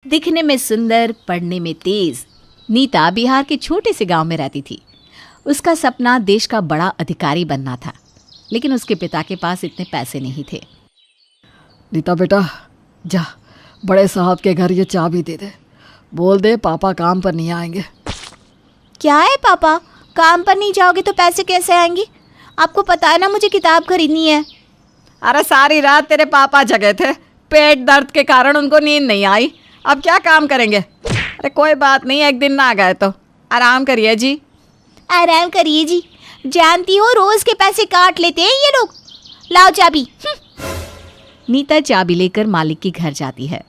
दिखने में सुंदर, पढ़ने में तेज। नीता बिहार के छोटे से गांव में रहती थी। उसका सपना देश का बड़ा अधिकारी बनना था, लेकिन उसके पिता के पास इतने पैसे नहीं थे। नीता बेटा, जा बड़े साहब के घर ये चाबी दे दे, बोल दे पापा काम पर नहीं आएंगे। क्या है पापा, काम पर नहीं जाओगे तो पैसे कैसे आएंगे? आपको पता है ना मुझे किताब खरीदनी है। अरे सारी रात तेरे पापा जगे थे, पेट दर्द के कारण उनको नींद नहीं आई, अब क्या काम करेंगे। अरे कोई बात नहीं, एक दिन ना गए तो आराम करिए जी। आराम करिए जी, जानती हो रोज के पैसे काट लेते हैं ये लोग। लाओ चाबी। नीता चाबी लेकर मालिक के घर जाती है,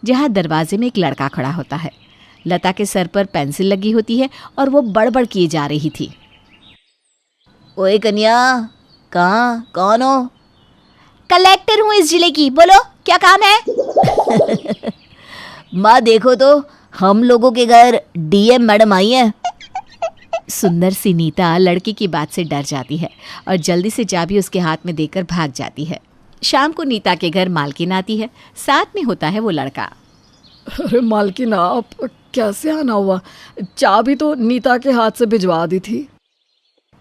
जहाँ दरवाजे में एक लड़का खड़ा होता है। लता के सर पर पेंसिल लगी होती है और वो बड़बड़ किए जा रही थी। ओए कन्या, कहाँ, कौन हो? कलेक्टर हूँ इस जिले की, बोलो क्या काम है? माँ देखो तो हम लोगों के घर डीएम मैडम आई है। सुंदर सी नीता लड़की की बात से डर जाती है और जल्दी से चाबी उसके हाथ में देकर भाग जाती है। शाम को नीता के घर मालकिन आती है, साथ में होता है वो लड़का। अरे मालकिन, आप कैसे आना हुआ? चाबी तो नीता के हाथ से भिजवा दी थी।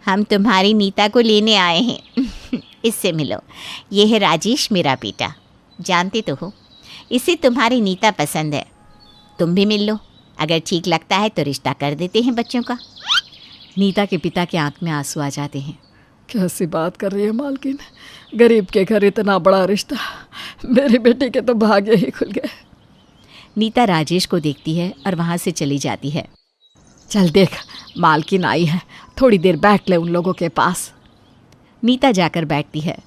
हम तुम्हारी नीता को लेने आए हैं। इससे मिलो, ये है राजेश, मेरा बेटा। जानते तो हो इसे तुम्हारी नीता पसंद है, तुम भी मिल लो। अगर ठीक लगता है तो रिश्ता कर देते हैं बच्चों का। नीता के पिता के आंख में आंसू आ जाते हैं। कैसी बात कर रही है मालकिन, गरीब के घर इतना बड़ा रिश्ता, मेरी बेटी के तो भाग्य ही खुल गए। नीता राजेश को देखती है और वहाँ से चली जाती है। चल देख, मालकिन आई है, थोड़ी देर बैठ ले उन लोगों के पास। नीता जाकर बैठती है।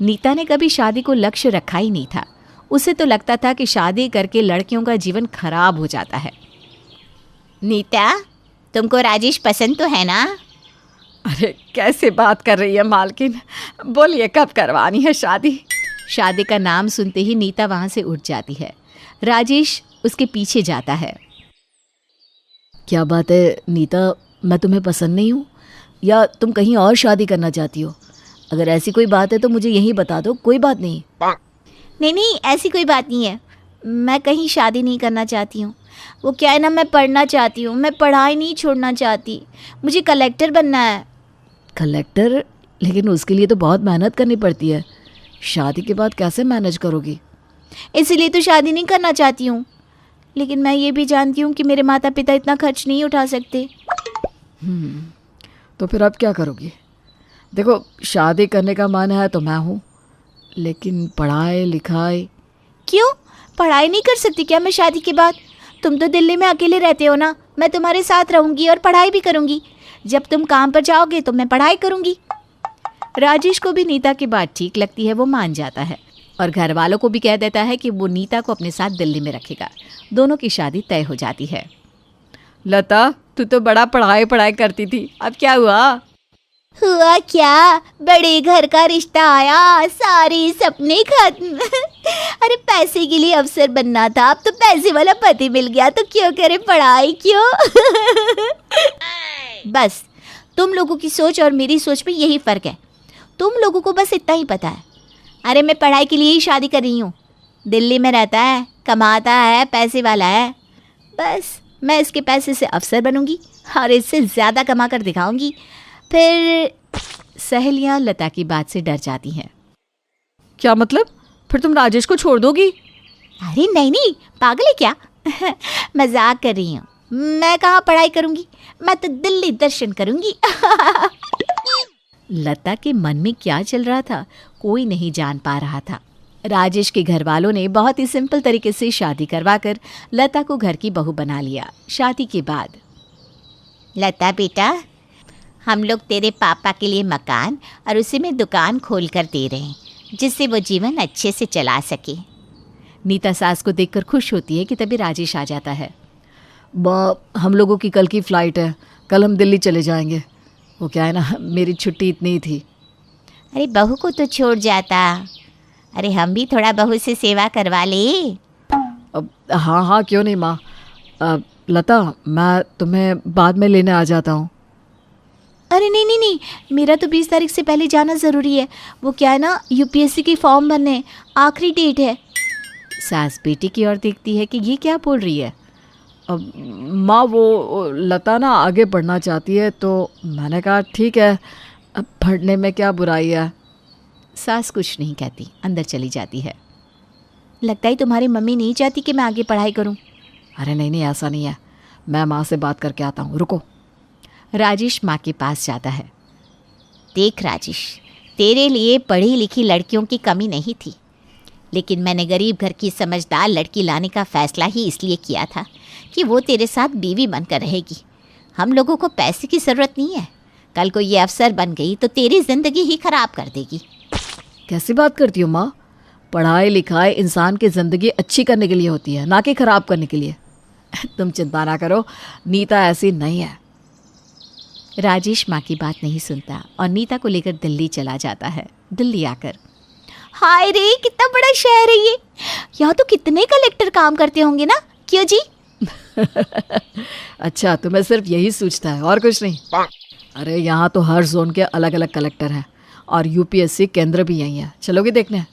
नीता ने कभी शादी को लक्ष्य रखा ही नहीं था। उसे तो लगता था कि शादी करके लड़कियों का जीवन खराब हो जाता है। नीता, तुमको राजेश पसंद तो है ना? अरे कैसे बात कर रही है मालकिन, बोलिए कब करवानी है शादी? शादी का नाम सुनते ही नीता वहाँ से उठ जाती है। राजेश उसके पीछे जाता है। क्या बात है नीता, मैं तुम्हें पसंद नहीं हूँ या तुम कहीं और शादी करना चाहती हो? अगर ऐसी कोई बात है तो मुझे यही बता दो, कोई बात नहीं। नहीं, ऐसी कोई बात नहीं है। मैं कहीं शादी नहीं करना चाहती हूँ। वो क्या है ना, मैं पढ़ना चाहती हूँ, मैं पढ़ाई नहीं छोड़ना चाहती। मुझे कलेक्टर बनना है। कलेक्टर? लेकिन उसके लिए तो बहुत मेहनत करनी पड़ती है, शादी के बाद कैसे मैनेज करोगी? इसीलिए तो शादी नहीं करना चाहती हूँ। लेकिन मैं ये भी जानती हूँ कि मेरे माता पिता इतना खर्च नहीं उठा सकते। तो फिर अब क्या करोगी? देखो, शादी करने का मन है तो मैं हूँ, लेकिन पढ़ाई लिखाई। क्यों, पढ़ाई नहीं कर सकती क्या मैं शादी के बाद? तुम तो दिल्ली में अकेले रहते हो ना, मैं तुम्हारे साथ रहूँगी और पढ़ाई भी करूँगी। जब तुम काम पर जाओगे तो मैं पढ़ाई करूँगी। राजेश को भी नीता की बात ठीक लगती है, वो मान जाता है और घर वालों को भी कह देता है कि वो नीता को अपने साथ दिल्ली में रखेगा। दोनों की शादी तय हो जाती है। लता, तू तो बड़ा पढ़ाई करती थी, अब क्या हुआ? हुआ क्या, बड़े घर का रिश्ता आया, सारे सपने खत्म। अरे पैसे के लिए अफसर बनना था, अब तो पैसे वाला पति मिल गया तो क्यों करे पढ़ाई, क्यों? बस तुम लोगों की सोच और मेरी सोच में यही फ़र्क है। तुम लोगों को बस इतना ही पता है, अरे मैं पढ़ाई के लिए ही शादी कर रही हूँ। दिल्ली में रहता है, कमाता है, पैसे वाला है, बस मैं इसके पैसे से अफसर बनूंगी और इससे ज़्यादा कमा कर दिखाऊंगी। फिर सहेलियाँ लता की बात से डर जाती हैं। क्या मतलब? फिर तुम राजेश को छोड़ दोगी? अरे नहीं, पागल है क्या? मजाक कर रही हूँ। मैं कहाँ पढ़ाई करूँगी, मैं तो दिल्ली दर्शन करूँगी। लता के मन में क्या चल रहा था कोई नहीं जान पा रहा था। राजेश के घर वालों ने बहुत ही सिंपल तरीके से शादी करवाकर लता को घर की बहू बना लिया। शादी के बाद, लता बेटा, हम लोग तेरे पापा के लिए मकान और उसी में दुकान खोल कर दे रहे हैं, जिससे वो जीवन अच्छे से चला सके। नीता सास को देखकर खुश होती है कि तभी राजेश आ जाता है। हम लोगों की कल की फ़्लाइट है, कल हम दिल्ली चले जाएंगे। वो क्या है ना, मेरी छुट्टी इतनी ही थी। अरे बहू को तो छोड़ जाता, अरे हम भी थोड़ा बहू से सेवा करवा ले। हाँ, क्यों नहीं माँ। लता, मैं तुम्हें बाद में लेने आ जाता हूँ। अरे नहीं, मेरा तो 20 तारीख से पहले जाना ज़रूरी है। वो क्या है ना, यूपीएससी की फॉर्म भरने, आखिरी डेट है। सास बेटी की ओर देखती है कि ये क्या बोल रही है। अब माँ वो लता ना आगे बढ़ना चाहती है, तो मैंने कहा ठीक है, अब पढ़ने में क्या बुराई है। सास कुछ नहीं कहती, अंदर चली जाती है। लगता है तुम्हारी मम्मी नहीं चाहती कि मैं आगे पढ़ाई करूं। अरे नहीं नहीं, ऐसा नहीं है, मैं माँ से बात करके आता हूँ, रुको। राजेश माँ के पास जाता है। देख राजेश, तेरे लिए पढ़ी लिखी लड़कियों की कमी नहीं थी, लेकिन मैंने गरीब घर की समझदार लड़की लाने का फैसला ही इसलिए किया था कि वो तेरे साथ बीवी बनकर रहेगी। हम लोगों को पैसे की ज़रूरत नहीं है। कल को ये अफसर बन गई तो तेरी ज़िंदगी ही खराब कर देगी। कैसी बात करती हो माँ? पढ़ाई लिखाई इंसान की ज़िंदगी अच्छी करने के लिए होती है, ना कि ख़राब करने के लिए। तुम चिंता ना करो, नीता ऐसी नहीं है। राजेश माँ की बात नहीं सुनता और नीता को लेकर दिल्ली चला जाता है। दिल्ली आकर, हाय रे, कितना बड़ा शहर है ये। यहाँ तो कितने कलेक्टर काम करते होंगे ना, क्यों जी? अच्छा, तुम्हें सिर्फ यही सूझता है और कुछ नहीं? अरे यहाँ तो हर जोन के अलग अलग कलेक्टर हैं और यूपीएससी केंद्र भी यही है। चलोगे देखने?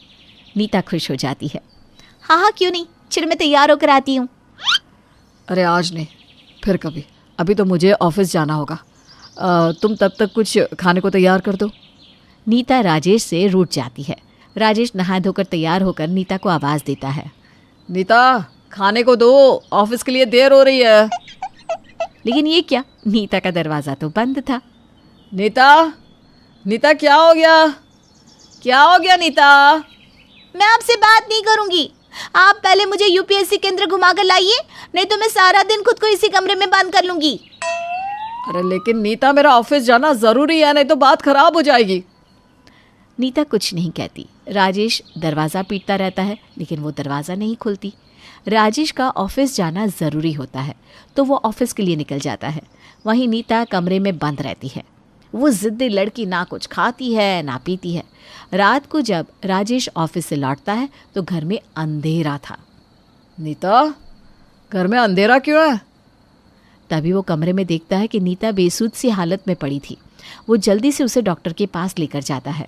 नीता खुश हो जाती है। हाँ हाँ, क्यों नहीं, चलो मैं तैयार होकर आती हूँ। अरे आज नहीं, फिर कभी, अभी तो मुझे ऑफिस जाना होगा। तुम तब तक कुछ खाने को तैयार कर दो। नीता राजेश से रूठ जाती है। राजेश नहा धोकर तैयार होकर नीता को आवाज़ देता है। नीता, खाने को दो, ऑफिस के लिए देर हो रही है। लेकिन ये क्या, नीता का दरवाज़ा तो बंद था। नीता, नीता क्या हो गया? क्या हो गया नीता? मैं आपसे बात नहीं करूंगी। आप पहले मुझे यूपीएससी केंद्र घुमाकर लाइए, नहीं तो मैं सारा दिन खुद को इसी कमरे में बंद कर लूंगी। अरे लेकिन नीता, मेरा ऑफिस जाना ज़रूरी है, नहीं तो बात खराब हो जाएगी। नीता कुछ नहीं कहती। राजेश दरवाज़ा पीटता रहता है, लेकिन वो दरवाज़ा नहीं खुलती। राजेश का ऑफिस जाना ज़रूरी होता है, तो वो ऑफिस के लिए निकल जाता है। वहीं नीता कमरे में बंद रहती है। वो ज़िद्दी लड़की ना कुछ खाती है ना पीती है। रात को जब राजेश ऑफिस से लौटता है तो घर में अंधेरा था। नीता, घर में अंधेरा क्यों है? तभी वो कमरे में देखता है कि नीता बेसुध सी हालत में पड़ी थी। वो जल्दी से उसे डॉक्टर के पास लेकर जाता है।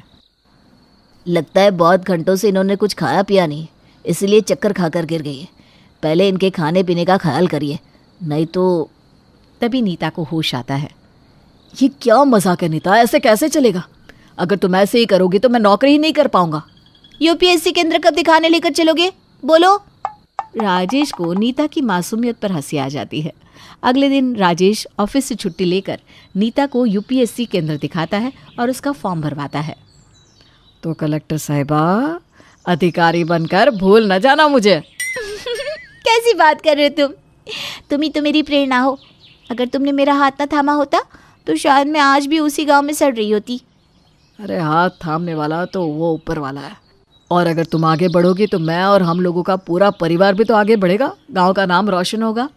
लगता है बहुत घंटों से इन्होंने कुछ खाया पिया नहीं, इसलिए चक्कर खाकर गिर गई है। पहले इनके खाने पीने का ख्याल करिए, नहीं तो। तभी नीता को होश आता है। ये क्या मजाक है नीता, ऐसे कैसे चलेगा? अगर तुम ऐसे ही करोगी तो मैं नौकरी ही नहीं कर पाऊंगा। यूपीएससी केंद्र कब दिखाने लेकर चलोगे, बोलो? राजेश को नीता की मासूमियत पर हंसी आ जाती है। अगले दिन राजेश ऑफिस से छुट्टी लेकर नीता को यूपीएससी केंद्र दिखाता है और उसका फॉर्म भरवाता है। तो कलेक्टर साहिबा, अधिकारी बनकर भूल न जाना मुझे। कैसी बात कर रहे हो तुम ही तो मेरी प्रेरणा हो। अगर तुमने मेरा हाथ ना थामा होता तो शायद मैं आज भी उसी गांव में सड़ रही होती। अरे हाथ थामने वाला तो वो ऊपर वाला है, और अगर तुम आगे बढ़ोगी तो मैं और हम लोगों का पूरा परिवार भी तो आगे बढ़ेगा, गांव का नाम रोशन होगा।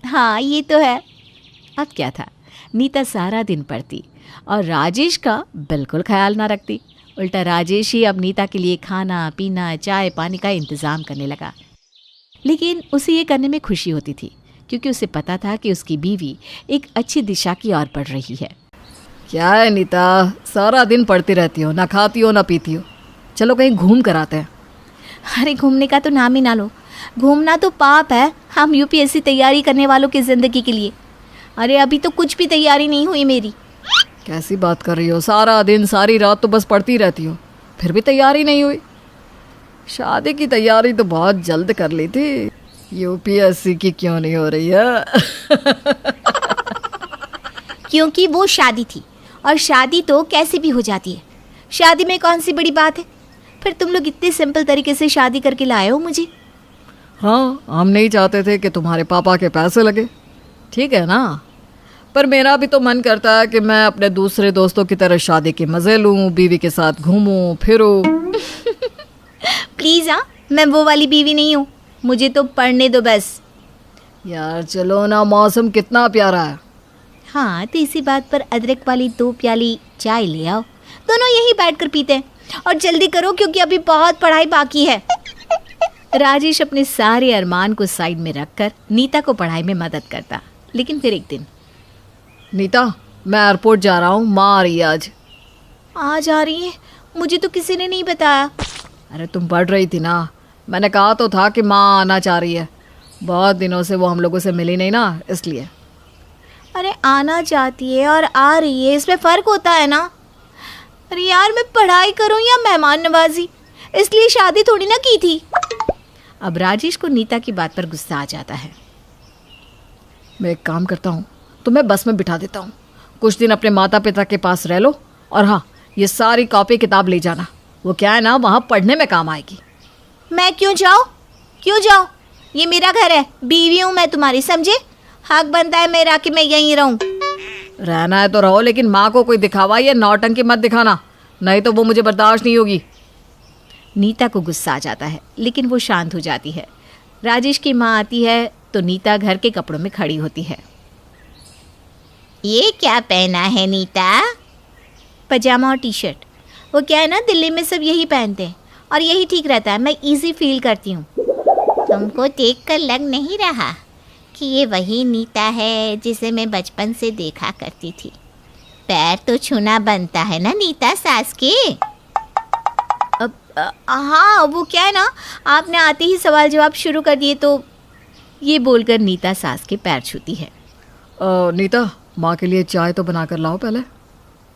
हाँ, ये तो है। अब क्या था, नीता सारा दिन पढ़ती और राजेश का बिल्कुल ख्याल ना रखती। उल्टा राजेश ही अब नीता के लिए खाना पीना चाय पानी का इंतज़ाम करने लगा। लेकिन उसे ये करने में खुशी होती थी, क्योंकि उसे पता था कि उसकी बीवी एक अच्छी दिशा की ओर बढ़ रही है। क्या है नीता, सारा दिन पढ़ती रहती हो, ना खाती हो ना पीती हो। चलो कहीं घूम कर आते हैं। अरे घूमने का तो नाम ही ना लो, घूमना तो पाप है हम यूपीएससी तैयारी करने वालों की ज़िंदगी के लिए। अरे अभी तो कुछ भी तैयारी नहीं हुई मेरी। कैसी बात कर रही हो, सारा दिन सारी रात तो बस पढ़ती रहती हो, फिर भी तैयारी नहीं हुई। शादी की तैयारी तो बहुत जल्द कर ली थी, यूपीएससी की क्यों नहीं हो रही है? क्योंकि वो शादी थी, और शादी तो कैसे भी हो जाती है। शादी में कौन सी बड़ी बात है। फिर तुम लोग इतने सिंपल तरीके से शादी करके लाए हो मुझे। हाँ, हम नहीं चाहते थे कि तुम्हारे पापा के पैसे लगे, ठीक है ना? पर मेरा भी तो मन करता है कि मैं अपने दूसरे दोस्तों की तरह शादी के मज़े लूँ, बीवी के साथ घूमूं फिरूं। प्लीज़ हाँ, मैं वो वाली बीवी नहीं हूँ, मुझे तो पढ़ने दो बस। यार चलो ना, मौसम कितना प्यारा है। हाँ, तो इसी बात पर अदरक वाली 2 प्याली चाय ले आओ, दोनों यहीं बैठकर पीते हैं। और जल्दी करो क्योंकि अभी बहुत पढ़ाई बाकी है। राजेश अपने सारे अरमान को साइड में रखकर नीता को पढ़ाई में मदद करता। लेकिन फिर एक दिन, नीता मैं एयरपोर्ट जा रहा हूँ, माँ आ रही है आज। आज आ रही है? मुझे तो किसी ने नहीं बताया। अरे तुम पढ़ रही थी ना, मैंने कहा तो था कि माँ आना चाह रही है, बहुत दिनों से वो हम लोगों से मिली नहीं ना, इसलिए। अरे आना चाहती है और आ रही है, इसमें फ़र्क होता है ना। अरे यार, मैं पढ़ाई करूं या मेहमान नवाजी, इसलिए शादी थोड़ी ना की थी। अब राजेश को नीता की बात पर गुस्सा आ जाता है। मैं एक काम करता हूँ, तुम्हें बस में बिठा देता हूँ, कुछ दिन अपने माता पिता के पास रह लो, और हाँ, ये सारी कॉपी किताब ले जाना, वो क्या है ना, वहाँ पढ़ने में काम आएगी। मैं क्यों जाऊँ? क्यों जाऊँ? ये मेरा घर है, बीवी हूँ मैं तुम्हारी, समझे? हक बनता है मेरा कि मैं यहीं रहूँ। रहना है तो रहो, लेकिन माँ को कोई दिखावा या नौटंकी मत दिखाना, नहीं तो वो मुझे बर्दाश्त नहीं होगी। नीता को गुस्सा आ जाता है, लेकिन वो शांत हो जाती है। राजेश की माँ आती है तो नीता घर के कपड़ों में खड़ी होती है। ये क्या पहना है नीता? पजामा और टी शर्ट। वो क्या है ना, दिल्ली में सब यही पहनते हैं और यही ठीक रहता है, मैं इजी फील करती हूँ। तुमको देखकर लग नहीं रहा कि ये वही नीता है जिसे मैं बचपन से देखा करती थी? पैर तो छूना बनता है ना नीता सास के। हाँ, वो क्या है ना, आपने आते ही सवाल जवाब शुरू कर दिए तो। ये बोलकर नीता सास के पैर छूती है। नीता, माँ के लिए चाय तो बना कर लाओ पहले।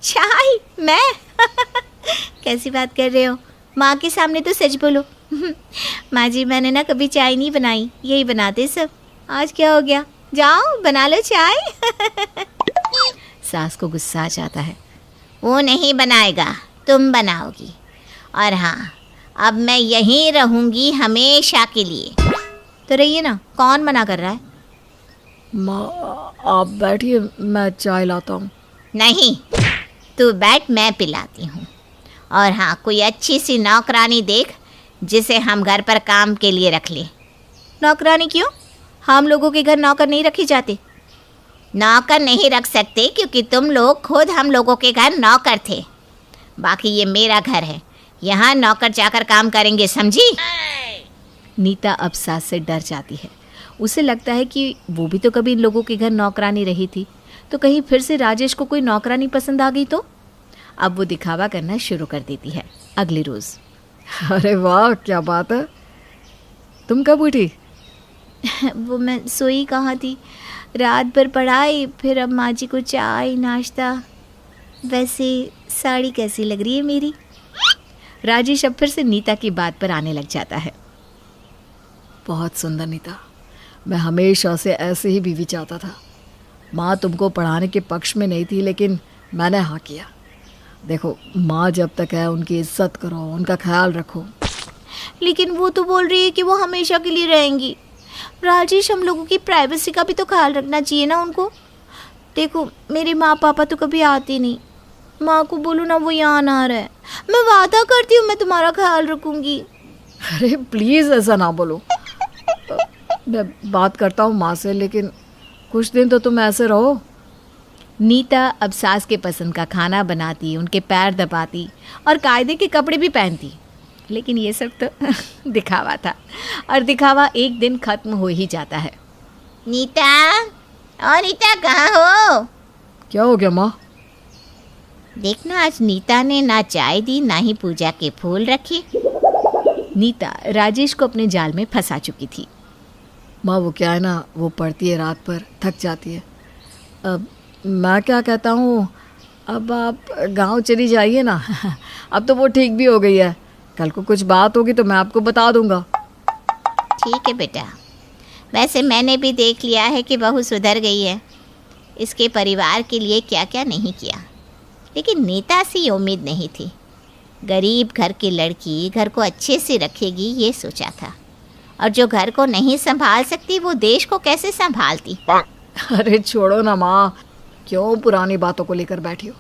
चाय? मैं? कैसी बात कर रहे हो? माँ के सामने तो सच बोलो। माँ जी, मैंने ना कभी चाय नहीं बनाई, यही बनाते सब। आज क्या हो गया? जाओ बना लो चाय। सास को गुस्सा आ जाता है। वो नहीं बनाएगा, तुम बनाओगी। और हाँ, अब मैं यहीं रहूँगी हमेशा के लिए। तो रहिए ना, कौन मना कर रहा है? माँ आप बैठिए, मैं चाय लाता हूँ। नहीं, तू बैठ, मैं पिलाती हूँ। और हाँ, कोई अच्छी सी नौकरानी देख जिसे हम घर पर काम के लिए रख लें। नौकरानी क्यों? हम लोगों के घर नौकर नहीं रखे जाते। नौकर नहीं रख सकते क्योंकि तुम लोग खुद हम लोगों के घर नौकर थे। बाकी ये मेरा घर है, यहाँ नौकर जाकर काम करेंगे, समझी? नीता अब सास से डर जाती है। उसे लगता है कि वो भी तो कभी इन लोगों के घर नौकरानी रही थी, तो कहीं फिर से राजेश को कोई नौकरानी पसंद आ गई तो। अब वो दिखावा करना शुरू कर देती है। अगले रोज़। अरे वाह, क्या बात है, तुम कब उठी? वो मैं सोई कहाँ थी, रात भर पढ़ाई, फिर अब माँ जी को चाय नाश्ता। वैसे साड़ी कैसी लग रही है मेरी? राजेश अब फिर से नीता की बात पर आने लग जाता है। बहुत सुंदर नीता, मैं हमेशा से ऐसे ही बीवी चाहता था। माँ तुमको पढ़ाने के पक्ष में नहीं थी, लेकिन मैंने हाँ किया। देखो, माँ जब तक है उनकी इज्जत करो, उनका ख्याल रखो। लेकिन वो तो बोल रही है कि वो हमेशा के लिए रहेंगी। राजेश, हम लोगों की प्राइवेसी का भी तो ख्याल रखना चाहिए ना उनको। देखो, मेरे माँ पापा तो कभी आते नहीं। माँ को बोलो ना वो यहाँ ना रहे। मैं वादा करती हूँ मैं तुम्हारा ख्याल रखूँगी। अरे प्लीज़ ऐसा ना बोलो, मैं बात करता हूँ माँ से, लेकिन कुछ दिन तो तुम ऐसे रहो। नीता अब सास के पसंद का खाना बनाती, उनके पैर दबाती और कायदे के कपड़े भी पहनती। लेकिन ये सब तो दिखावा था, और दिखावा एक दिन ख़त्म हो ही जाता है। नीता, और नीता कहाँ हो? क्या हो गया माँ? देखना, आज नीता ने ना चाय दी ना ही पूजा के फूल रखे। नीता राजेश को अपने जाल में फंसा चुकी थी। माँ वो क्या है ना, वो पढ़ती है रात पर, थक जाती है। अब मैं क्या कहता हूँ, अब आप गांव चली जाइए ना। अब तो वो ठीक भी हो गई है, कल को कुछ बात होगी तो मैं आपको बता दूंगा। ठीक है बेटा, वैसे मैंने भी देख लिया है कि बहू सुधर गई है। इसके परिवार के लिए क्या क्या नहीं किया, लेकिन नीता से उम्मीद नहीं थी। गरीब घर की लड़की घर को अच्छे से रखेगी ये सोचा था, और जो घर को नहीं संभाल सकती वो देश को कैसे संभालती। अरे छोड़ो ना माँ, क्यों पुरानी बातों को लेकर बैठी हो।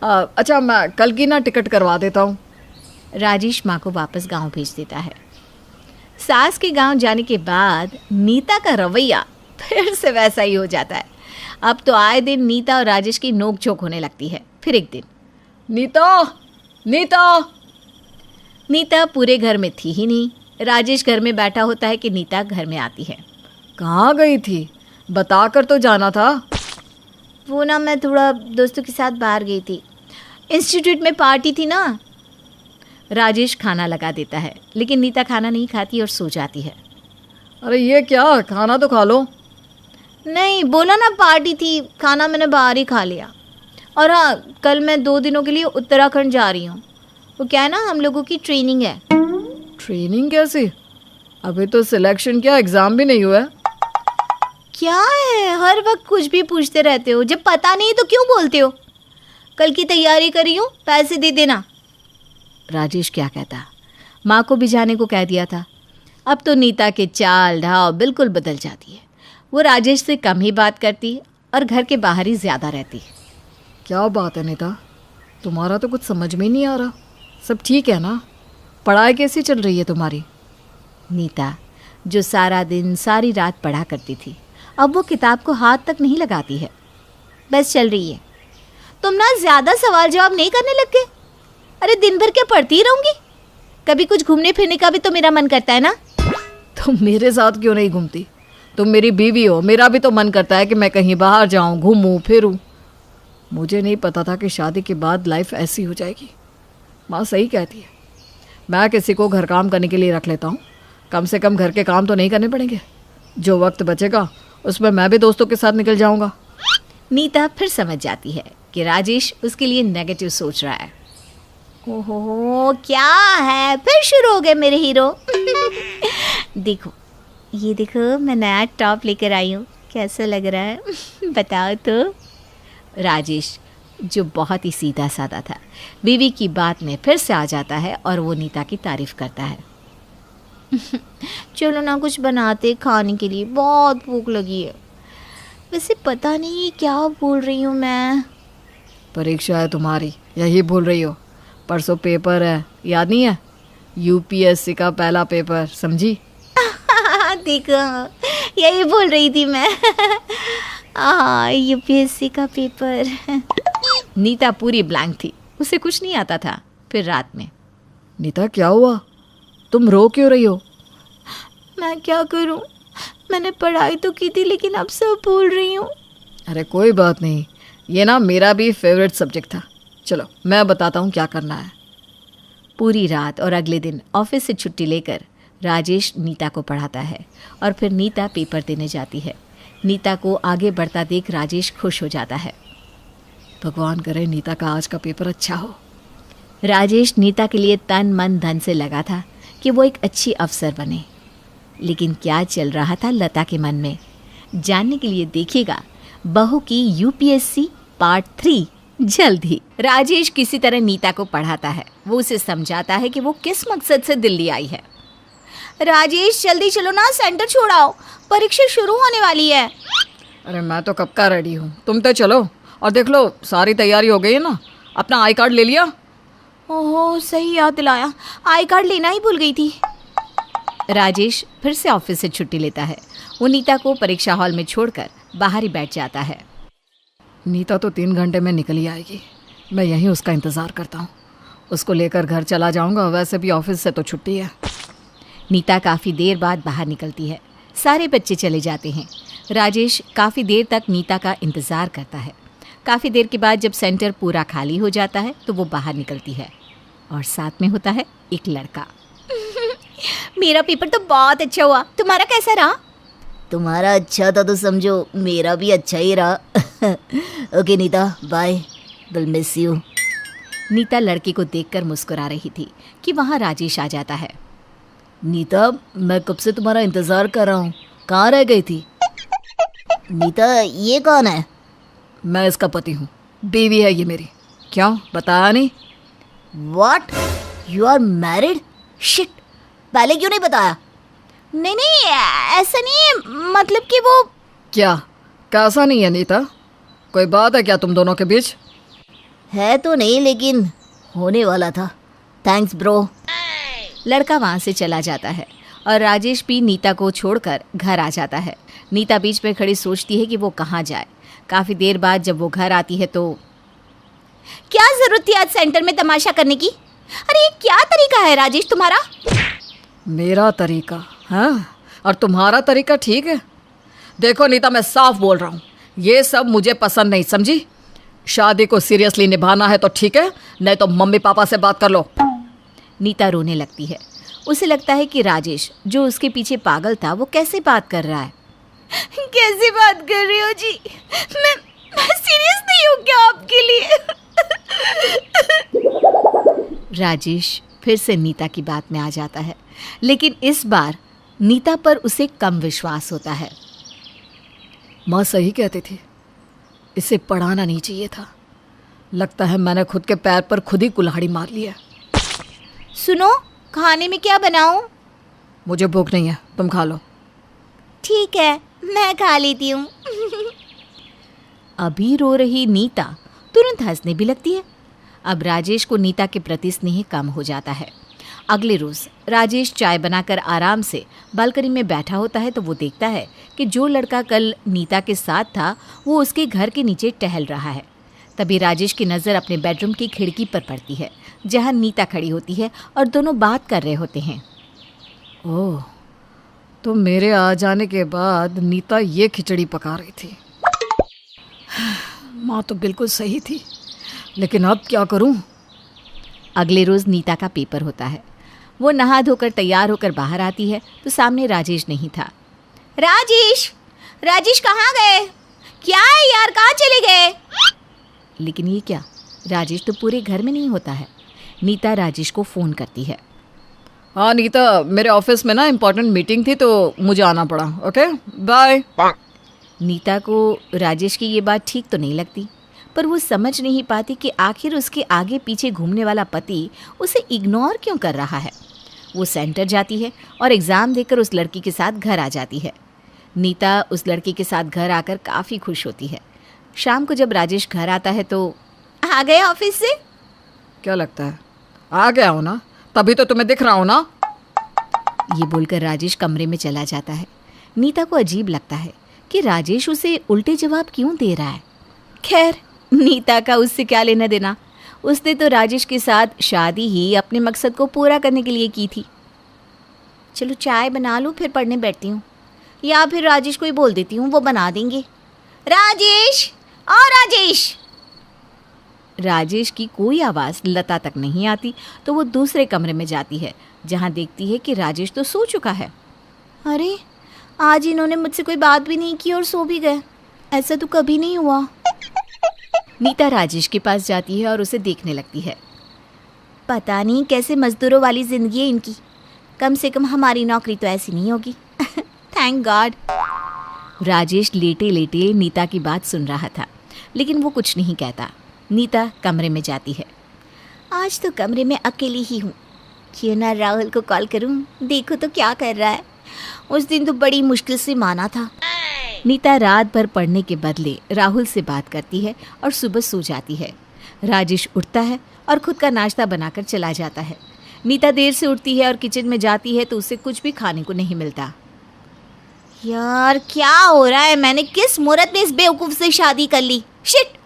अच्छा, मैं कल की ना टिकट करवा देता हूँ। राजेश माँ को वापस गांव भेज देता है। सास के गांव जाने के बाद नीता का रवैया फिर से वैसा ही हो जाता है। अब तो आए दिन नीता और राजेश की नोक-झोंक होने लगती है। फिर एक दिन, नीता, नीता। नीता पूरे घर में थी ही नहीं। राजेश घर में बैठा होता है कि नीता घर में आती है। कहाँ गई थी, बताकर तो जाना था। वो ना, मैं थोड़ा दोस्तों के साथ बाहर गई थी। इंस्टीट्यूट में पार्टी थी ना। राजेश खाना लगा देता है, लेकिन नीता खाना नहीं खाती और सो जाती है। अरे ये क्या, खाना तो खा लो। नहीं, बोला ना पार्टी थी, खाना मैंने बाहर ही खा लिया। और हाँ, कल मैं 2 दिनों के लिए उत्तराखंड जा रही हूँ। वो क्या है ना, हम लोगों की ट्रेनिंग है। ट्रेनिंग कैसी? अभी तो सिलेक्शन क्या, एग्ज़ाम भी नहीं हुआ है। क्या है, हर वक्त कुछ भी पूछते रहते हो, जब पता नहीं तो क्यों बोलते हो? कल की तैयारी करी हूँ, पैसे दे देना। राजेश क्या कहता, माँ को भी जाने को कह दिया था। अब तो नीता के चाल ढाव बिल्कुल बदल जाती है। वो राजेश से कम ही बात करती और घर के बाहर ही ज़्यादा रहती। क्या बात है नीता, तुम्हारा तो कुछ समझ में ही नहीं आ रहा। सब ठीक है ना? पढ़ाई कैसी चल रही है तुम्हारी? नीता, जो सारा दिन सारी रात पढ़ा करती थी, अब वो किताब को हाथ तक नहीं लगाती है। बस चल रही है। तुम ना ज़्यादा सवाल जवाब नहीं करने लग गए? अरे दिन भर क्या पढ़ती रहूँगी? कभी कुछ घूमने फिरने का भी तो मेरा मन करता है ना। तुम मेरे साथ क्यों नहीं घूमती? तुम मेरी बीवी हो, मेरा भी तो मन करता है कि मैं कहीं बाहर जाऊं, घूमूं फिरूं। मुझे नहीं पता था कि शादी के बाद लाइफ ऐसी हो जाएगी। माँ सही कहती है, मैं किसी को घर काम करने के लिए रख लेता हूँ। कम से कम घर के काम तो नहीं करने पड़ेंगे। जो वक्त बचेगा उसमें मैं भी दोस्तों के साथ निकल जाऊँगा। नीता फिर समझ जाती है कि राजेश उसके लिए नेगेटिव सोच रहा है। ओहो, क्या है, फिर शुरू हो गए मेरे हीरो। देखो, ये देखो, मैं नया टॉप लेकर आई हूँ, कैसा लग रहा है बताओ तो। राजेश, जो बहुत ही सीधा साधा था, बीवी की बात में फिर से आ जाता है और वो नीता की तारीफ करता है। चलो ना कुछ बनाते खाने के लिए, बहुत भूख लगी है। वैसे पता नहीं क्या बोल रही हूँ मैं। परीक्षा है तुम्हारी, यही बोल रही हो। परसों पेपर है, याद नहीं है? यूपीएससी का पहला पेपर, समझी? देखो, यही बोल रही थी मैं। यूपीएससी का पेपर। नीता पूरी ब्लैंक थी, उसे कुछ नहीं आता था। फिर रात में, नीता क्या हुआ, तुम रो क्यों रही हो? मैं क्या करूं, मैंने पढ़ाई तो की थी लेकिन अब सब भूल रही हूँ। अरे कोई बात नहीं, ये ना मेरा भी फेवरेट सब्जेक्ट था। चलो मैं बताता हूँ क्या करना है। पूरी रात और अगले दिन ऑफिस से छुट्टी लेकर राजेश नीता को पढ़ाता है और फिर नीता पेपर देने जाती है। नीता को आगे बढ़ता देख राजेश खुश हो जाता है। भगवान करे नीता का आज का पेपर अच्छा हो। राजेश नीता के लिए तन मन धन से लगा था कि वो एक अच्छी अफसर बने, लेकिन क्या चल रहा था लता के मन में, जानने के लिए देखिएगा बहू की यूपीएससी पार्ट 3 जल्द ही। राजेश किसी तरह नीता को पढ़ाता है। वो उसे समझाता है कि वो किस मकसद से दिल्ली आई है। राजेश जल्दी चलो ना, सेंटर छोड़ाओ, परीक्षा शुरू होने वाली है। अरे मैं तो कब का रेडी हूँ, तुम तो चलो। और देख लो सारी तैयारी हो गई है ना, अपना आई कार्ड ले लिया? ओहो, सही याद दिलाया, आई कार्ड लेना ही भूल गई थी। राजेश फिर से ऑफिस से छुट्टी लेता है। वो नीता को परीक्षा हॉल में छोड़कर बाहर ही बैठ जाता है। नीता तो 3 घंटे में निकल ही आएगी, मैं यहीं उसका इंतज़ार करता हूँ। उसको लेकर घर चला जाऊँगा, वैसे भी ऑफिस से तो छुट्टी है। नीता काफ़ी देर बाद बाहर निकलती है। सारे बच्चे चले जाते हैं। राजेश काफ़ी देर तक नीता का इंतज़ार करता है। काफ़ी देर के बाद जब सेंटर पूरा खाली हो जाता है तो वो बाहर निकलती है और साथ में होता है एक लड़का। मेरा पेपर तो बहुत अच्छा हुआ, तुम्हारा कैसा रहा? तुम्हारा अच्छा था तो समझो मेरा भी अच्छा ही रहा। Okay Neeta, bye, will miss you. Neeta लड़के को देखकर मुस्कुरा रही थी कि वहाँ राजेश आ जाता है। नीता, मैं कब से तुम्हारा इंतज़ार कर रहा हूँ, कहाँ रह गई थी? नीता, ये कौन है? मैं इसका पति हूँ, बीवी है ये मेरी। क्यों, बताया नहीं? What? You are married? Shit! पहले क्यों नहीं बताया? नहीं नहीं, ऐसा नहीं है, मतलब कि वो। क्या कैसा नहीं है नीता? कोई बात है क्या तुम दोनों के बीच? है तो नहीं, लेकिन होने वाला था। Thanks bro. लड़का वहाँ से चला जाता है और राजेश भी नीता को छोड़कर घर आ जाता है। नीता बीच में खड़ी सोचती है कि वो कहाँ जाए। काफ़ी देर बाद जब वो घर आती है तो क्या जरूरत थी आज सेंटर में तमाशा करने की? अरे ये क्या तरीका है राजेश तुम्हारा? मेरा तरीका? हाँ, और तुम्हारा तरीका ठीक है। देखो नीता, मैं साफ बोल रहा हूँ, ये सब मुझे पसंद नहीं, समझी? शादी को सीरियसली निभाना है तो ठीक है, नहीं तो मम्मी पापा से बात कर लो। नीता रोने लगती है। उसे लगता है कि राजेश जो उसके पीछे पागल था वो कैसे बात कर रहा है। कैसे बात कर रही हो जी? मैं सीरियस नहीं हूँ क्या आपके लिए? राजेश फिर से नीता की बात में आ जाता है, लेकिन इस बार नीता पर उसे कम विश्वास होता है। माँ सही कहती थी, इसे पढ़ाना नहीं चाहिए था। लगता है मैंने खुद के पैर पर खुद ही कुल्हाड़ी मार ली है। सुनो, खाने में क्या बनाऊं? मुझे भूख नहीं है, तुम खा लो। ठीक है, मैं खा लेती हूँ। अभी रो रही नीता तुरंत हंसने भी लगती है। अब राजेश को नीता के प्रति स्नेह कम हो जाता है। अगले रोज राजेश चाय बनाकर आराम से बालकनी में बैठा होता है तो वो देखता है कि जो लड़का कल नीता के साथ था वो उसके घर के नीचे टहल रहा है। तभी राजेश की नज़र अपने बेडरूम की खिड़की पर पड़ती है, जहाँ नीता खड़ी होती है और दोनों बात कर रहे होते हैं। ओह, तो मेरे आ जाने के बाद नीता ये खिचड़ी पका रही थी। माँ तो बिल्कुल सही थी, लेकिन अब क्या करूं? अगले रोज नीता का पेपर होता है। वो नहा धोकर तैयार होकर बाहर आती है तो सामने राजेश नहीं था। राजेश कहाँ गए? क्या है यार, कहाँ चले गए? लेकिन ये क्या, राजेश तो पूरे घर में नहीं होता है। नीता राजेश को फ़ोन करती है। हाँ नीता, मेरे ऑफिस में ना इम्पोर्टेंट मीटिंग थी तो मुझे आना पड़ा। Okay bye. नीता को राजेश की ये बात ठीक तो नहीं लगती, पर वो समझ नहीं पाती कि आखिर उसके आगे पीछे घूमने वाला पति उसे इग्नोर क्यों कर रहा है। वो सेंटर जाती है और एग्ज़ाम देकर उस लड़की के साथ घर आ जाती है। नीता उस लड़की के साथ घर आकर काफ़ी खुश होती है। शाम को जब राजेश घर आता है तो आ गए ऑफिस से? क्या लगता है आ गया हो ना, तभी तो तुम्हें दिख रहा हो ना। ये बोलकर राजेश कमरे में चला जाता है। नीता को अजीब लगता है कि राजेश उसे उल्टे जवाब क्यों दे रहा है। खैर, नीता का उससे क्या लेना देना। उसने तो राजेश के साथ शादी ही अपने मकसद को पूरा करने के लिए की थी। चलो चाय बना लूँ, फिर पढ़ने बैठती हूँ, या फिर राजेश को ही बोल देती हूँ, वो बना देंगे। राजेश, और राजेश की कोई आवाज़ लता तक नहीं आती तो वो दूसरे कमरे में जाती है, जहाँ देखती है कि राजेश तो सो चुका है। अरे, आज इन्होंने मुझसे कोई बात भी नहीं की और सो भी गए। ऐसा तो कभी नहीं हुआ। नीता राजेश के पास जाती है और उसे देखने लगती है। पता नहीं कैसे मजदूरों वाली जिंदगी है इनकी। कम से कम हमारी नौकरी तो ऐसी नहीं होगी। Thank God. राजेश लेटे लेटे नीता की बात सुन रहा था, लेकिन वो कुछ नहीं कहता। नीता कमरे में जाती है। आज तो कमरे में अकेली ही हूँ, क्यों ना राहुल को कॉल करूँ, देखो तो क्या कर रहा है। उस दिन तो बड़ी मुश्किल से माना था। नीता रात भर पढ़ने के बदले राहुल से बात करती है और सुबह सो जाती है। राजेश उठता है और खुद का नाश्ता बनाकर चला जाता है। नीता देर से उठती है और किचन में जाती है तो उसे कुछ भी खाने को नहीं मिलता। यार क्या हो रहा है? मैंने किस मुहूर्त में इस बेवकूफ़ से शादी कर ली? शिट।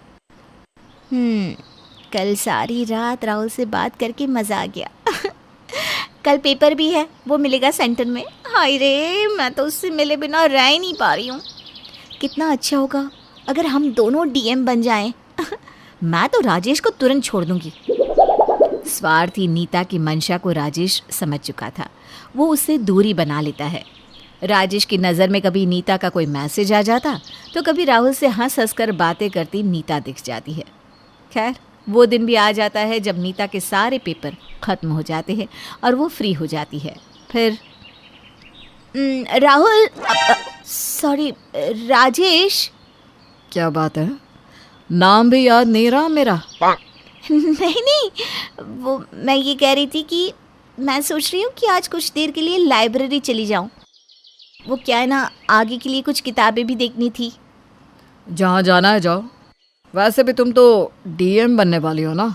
कल सारी रात राहुल से बात करके मज़ा आ गया। कल पेपर भी है, वो मिलेगा सेंटर में। हाय रे, मैं तो उससे मिले बिना रह ही नहीं पा रही हूँ। कितना अच्छा होगा अगर हम दोनों डीएम बन जाएं। मैं तो राजेश को तुरंत छोड़ दूंगी। स्वार्थी नीता की मंशा को राजेश समझ चुका था। वो उससे दूरी बना लेता है। राजेश की नज़र में कभी नीता का कोई मैसेज आ जाता तो कभी राहुल से हंस कर बातें करती नीता दिख जाती है। खैर, वो दिन भी आ जाता है जब नीता के सारे पेपर ख़त्म हो जाते हैं और वो फ्री हो जाती है। फिर राहुल, सॉरी राजेश। क्या बात है, नाम भी याद नहीं रहा मेरा? नहीं, वो मैं ये कह रही थी कि मैं सोच रही हूँ कि आज कुछ देर के लिए लाइब्रेरी चली जाऊँ। वो क्या है ना, आगे के लिए कुछ किताबें भी देखनी थी। जहाँ जाना है जाओ। वैसे भी तुम तो डीएम बनने वाली हो ना।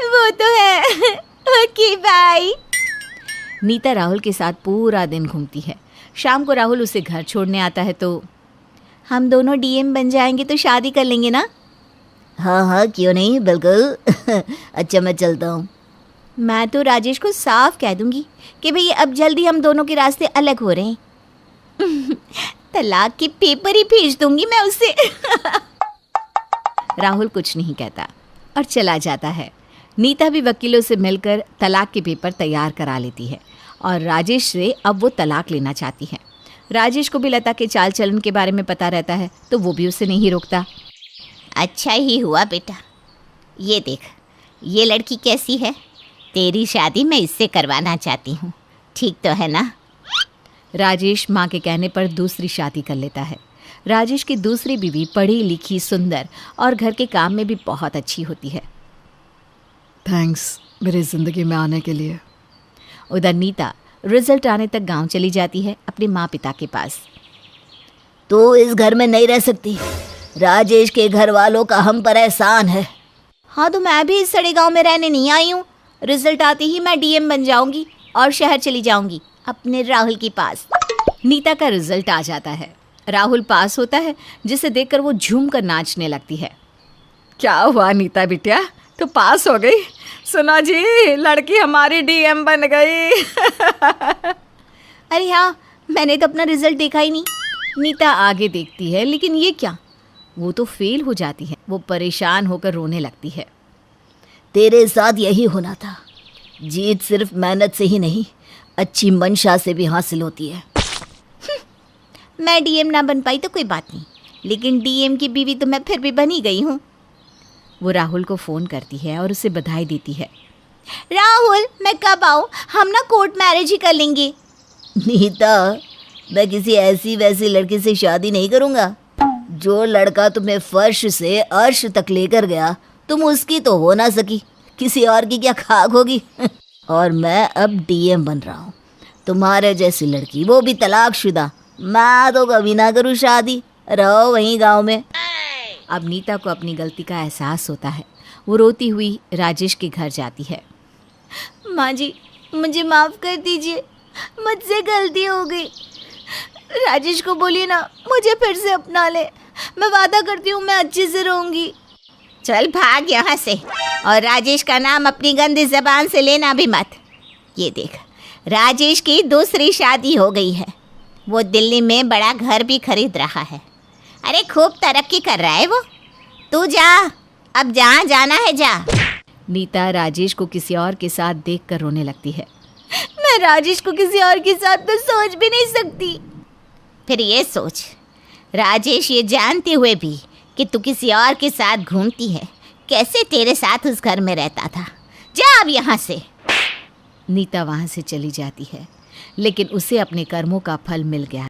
वो तो है। Okay bye. नीता राहुल के साथ पूरा दिन घूमती है। शाम को राहुल उसे घर छोड़ने आता है तो हम दोनों डीएम बन जाएंगे तो शादी कर लेंगे ना? हाँ क्यों नहीं, बिल्कुल। अच्छा मैं चलता हूँ। मैं तो राजेश को साफ कह दूंगी कि भाई अब जल्दी हम दोनों के रास्ते अलग हो रहे हैं। तलाक के पेपर ही भेज दूंगी मैं उससे। राहुल कुछ नहीं कहता और चला जाता है। नीता भी वकीलों से मिलकर तलाक के पेपर तैयार करा लेती है और राजेश से अब वो तलाक लेना चाहती है। राजेश को भी लता के चाल चलन के बारे में पता रहता है तो वो भी उसे नहीं रोकता। अच्छा ही हुआ बेटा, ये देख, ये लड़की कैसी है, तेरी शादी मैं इससे करवाना चाहती हूँ, ठीक तो है ना? राजेश माँ के कहने पर दूसरी शादी कर लेता है। राजेश की दूसरी बीवी पढ़ी लिखी, सुंदर और घर के काम में भी बहुत अच्छी होती है। थैंक्स मेरी ज़िंदगी में आने के लिए। उधर नीता रिजल्ट आने तक गांव चली जाती है अपने माँ पिता के पास। तो इस घर में नहीं रह सकती, राजेश के घर वालों का हम पर एहसान है। हाँ, तो मैं भी इस सड़े गांव में रहने नहीं आई हूँ। रिजल्ट आते ही मैं डीएम बन जाऊंगी और शहर चली जाऊंगी अपने राहुल के पास। नीता का रिजल्ट आ जाता है। राहुल पास होता है, जिसे देखकर वो झूम कर नाचने लगती है। क्या हुआ नीता बिटिया, तो पास हो गई? सुना जी, लड़की हमारी डीएम बन गई। अरे हाँ, मैंने तो अपना रिजल्ट देखा ही नहीं। नीता आगे देखती है, लेकिन ये क्या, वो तो फेल हो जाती है। वो परेशान होकर रोने लगती है। तेरे साथ यही होना था। जीत सिर्फ मेहनत से ही नहीं, अच्छी मंशा से भी हासिल होती है। मैं डीएम ना बन पाई तो कोई बात नहीं, लेकिन डीएम की बीवी तो मैं फिर भी बन ही गई हूँ। वो राहुल को फ़ोन करती है और उसे बधाई देती है। राहुल, मैं कब आऊँ? हम ना कोर्ट मैरिज ही कर लेंगे। नीता, मैं किसी ऐसी वैसी लड़की से शादी नहीं करूँगा। जो लड़का तुम्हें फर्श से अर्श तक लेकर गया, तुम उसकी तो हो ना सकी, किसी और की क्या खाक होगी। और मैं अब डीएम बन रहा हूँ। तुम्हारे जैसी लड़की, वो भी तलाकशुदा, मैं तो कभी ना करूँ शादी, रहो वहीं गांव में। अब नीता को अपनी गलती का एहसास होता है। वो रोती हुई राजेश के घर जाती है। माँ जी, मुझे माफ़ कर दीजिए, मुझसे गलती हो गई। राजेश को बोलिए ना मुझे फिर से अपना ले, मैं वादा करती हूँ मैं अच्छे से रहूँगी। चल भाग यहाँ से, और राजेश का नाम अपनी गंदी ज़बान से लेना भी मत। ये देख, राजेश की दूसरी शादी हो गई है। वो दिल्ली में बड़ा घर भी खरीद रहा है। अरे खूब तरक्की कर रहा है वो। तू जा, अब जहाँ जाना है जा। नीता राजेश को किसी और के साथ देखकर रोने लगती है। मैं राजेश को किसी और के साथ तो सोच भी नहीं सकती। फिर ये सोच, राजेश ये जानते हुए भी कि तू किसी और के साथ घूमती है, कैसे तेरे साथ उस घर में रहता था। जा अब यहाँ से। नीता वहाँ से चली जाती है, लेकिन उसे अपने कर्मों का फल मिल गया।